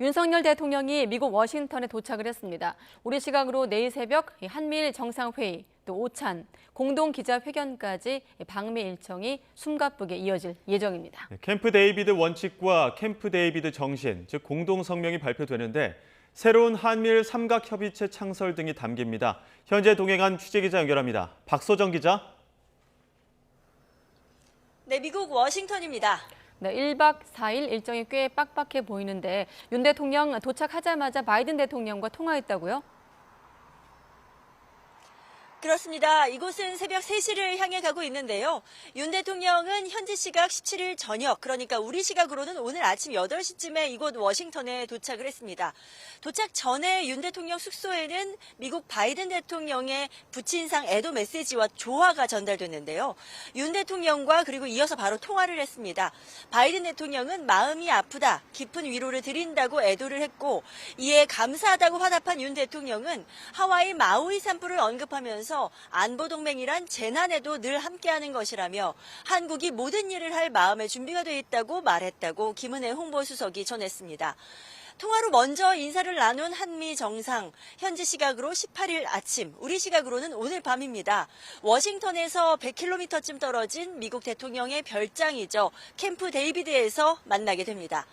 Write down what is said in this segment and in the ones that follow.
윤석열 대통령이 미국 워싱턴에 도착을 했습니다. 우리 시각으로 내일 새벽 한미일 정상회의, 또 오찬, 공동기자회견까지 방미 일정이 숨가쁘게 이어질 예정입니다. 캠프 데이비드 원칙과 캠프 데이비드 정신, 즉 공동성명이 발표되는데 새로운 한미일 삼각협의체 창설 등이 담깁니다. 현재 동행한 취재기자 연결합니다. 박소정 기자. 네, 미국 워싱턴입니다. 네, 1박 4일 일정이 꽤 빡빡해 보이는데 윤 대통령 도착하자마자 바이든 대통령과 통화했다고요? 그렇습니다. 이곳은 새벽 3시를 향해 가고 있는데요. 윤 대통령은 현지 시각 17일 저녁, 그러니까 우리 시각으로는 오늘 아침 8시쯤에 이곳 워싱턴에 도착을 했습니다. 도착 전에 윤 대통령 숙소에는 미국 바이든 대통령의 부친상 애도 메시지와 조화가 전달됐는데요. 윤 대통령과 그리고 이어서 바로 통화를 했습니다. 바이든 대통령은 마음이 아프다, 깊은 위로를 드린다고 애도를 했고, 이에 감사하다고 화답한 윤 대통령은 하와이 마우이 산불을 언급하면서 안보동맹이란 재난에도 늘 함께하는 것이라며 한국이 모든 일을 할 마음의 준비가 돼 있다고 말했다고 김은혜 홍보수석이 전했습니다. 통화로 먼저 인사를 나눈 한미 정상, 현지 시각으로 18일 아침, 우리 시각으로는 오늘 밤입니다. 워싱턴에서 100km쯤 떨어진 미국 대통령의 별장이죠. 캠프 데이비드에서 만나게 됩니다.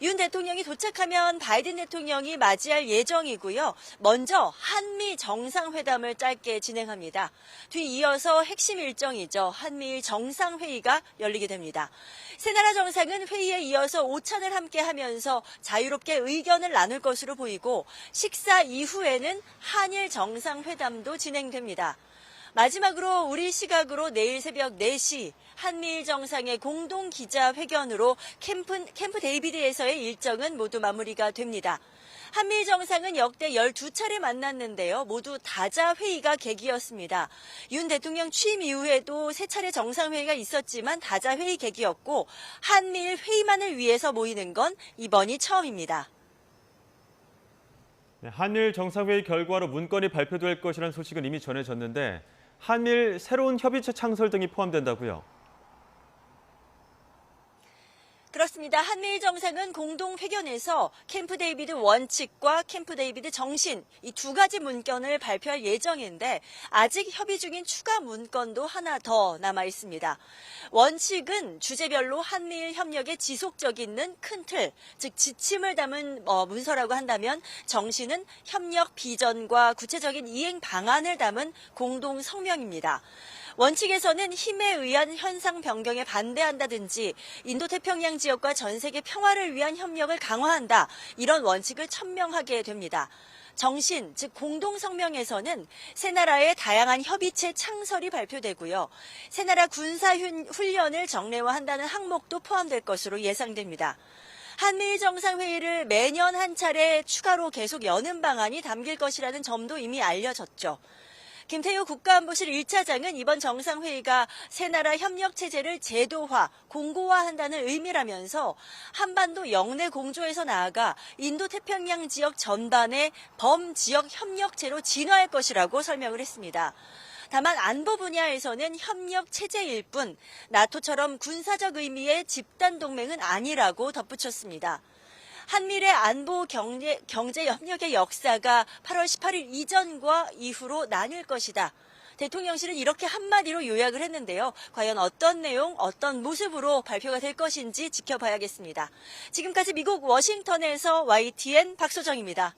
윤 대통령이 도착하면 바이든 대통령이 맞이할 예정이고요. 먼저 한미 정상회담을 짧게 진행합니다. 뒤이어서 핵심 일정이죠. 한미일 정상회의가 열리게 됩니다. 세 나라 정상은 회의에 이어서 오찬을 함께 하면서 자유롭게 의견을 나눌 것으로 보이고 식사 이후에는 한일 정상회담도 진행됩니다. 마지막으로 우리 시각으로 내일 새벽 4시 한미일 정상의 공동 기자회견으로 캠프 데이비드에서의 일정은 모두 마무리가 됩니다. 한미일 정상은 역대 12차례 만났는데요. 모두 다자 회의가 계기였습니다. 윤 대통령 취임 이후에도 3차례 정상회의가 있었지만 다자 회의 계기였고 한미일 회의만을 위해서 모이는 건 이번이 처음입니다. 한일 정상회의 결과로 문건이 발표될 것이라는 소식은 이미 전해졌는데 한미일 새로운 협의체 창설 등이 포함된다고요? 그렇습니다. 한미일 정상은 공동회견에서 캠프 데이비드 원칙과 캠프 데이비드 정신 이 두 가지 문건을 발표할 예정인데 아직 협의 중인 추가 문건도 하나 더 남아 있습니다. 원칙은 주제별로 한미일 협력의 지속적이 있는 큰 틀, 즉 지침을 담은 문서라고 한다면 정신은 협력 비전과 구체적인 이행 방안을 담은 공동 성명입니다. 원칙에서는 힘에 의한 현상 변경에 반대한다든지 인도태평양 지역과 전 세계 평화를 위한 협력을 강화한다. 이런 원칙을 천명하게 됩니다. 정신, 즉 공동성명에서는 세 나라의 다양한 협의체 창설이 발표되고요. 세 나라 군사훈련을 정례화한다는 항목도 포함될 것으로 예상됩니다. 한미일 정상회의를 매년 한 차례 추가로 계속 여는 방안이 담길 것이라는 점도 이미 알려졌죠. 김태효 국가안보실 1차장은 이번 정상회의가 세 나라 협력체제를 제도화, 공고화한다는 의미라면서 한반도 영내 공조에서 나아가 인도태평양 지역 전반의 범지역 협력체로 진화할 것이라고 설명을 했습니다. 다만 안보 분야에서는 협력체제일 뿐 나토처럼 군사적 의미의 집단동맹은 아니라고 덧붙였습니다. 한미일의 안보 경제 협력의 역사가 8월 18일 이전과 이후로 나뉠 것이다. 대통령실은 이렇게 한마디로 요약을 했는데요. 과연 어떤 내용, 어떤 모습으로 발표가 될 것인지 지켜봐야겠습니다. 지금까지 미국 워싱턴에서 YTN 박소정입니다.